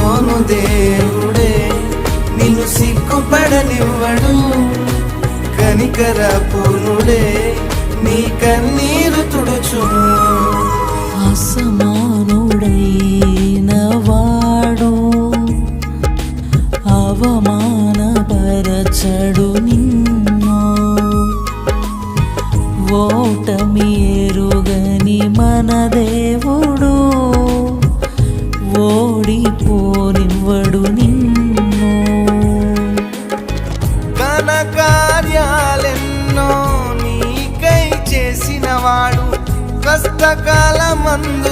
సిగ్గుపోను దేవుడే నిన్ను సిగ్గుపడనివ్వడు. కనికర పూర్ణుడే నీ కన్నీరు తుడుచును. అసమానుడైన వాడు అవమానపరచడు నిన్ను. ఓటమి ఎరుగని మన దేవుడు ఓడిపోనివ్వడు నిన్ను. ఘన కార్యాలెన్నో నీకై చేసినవాడు కష్టకాలమందు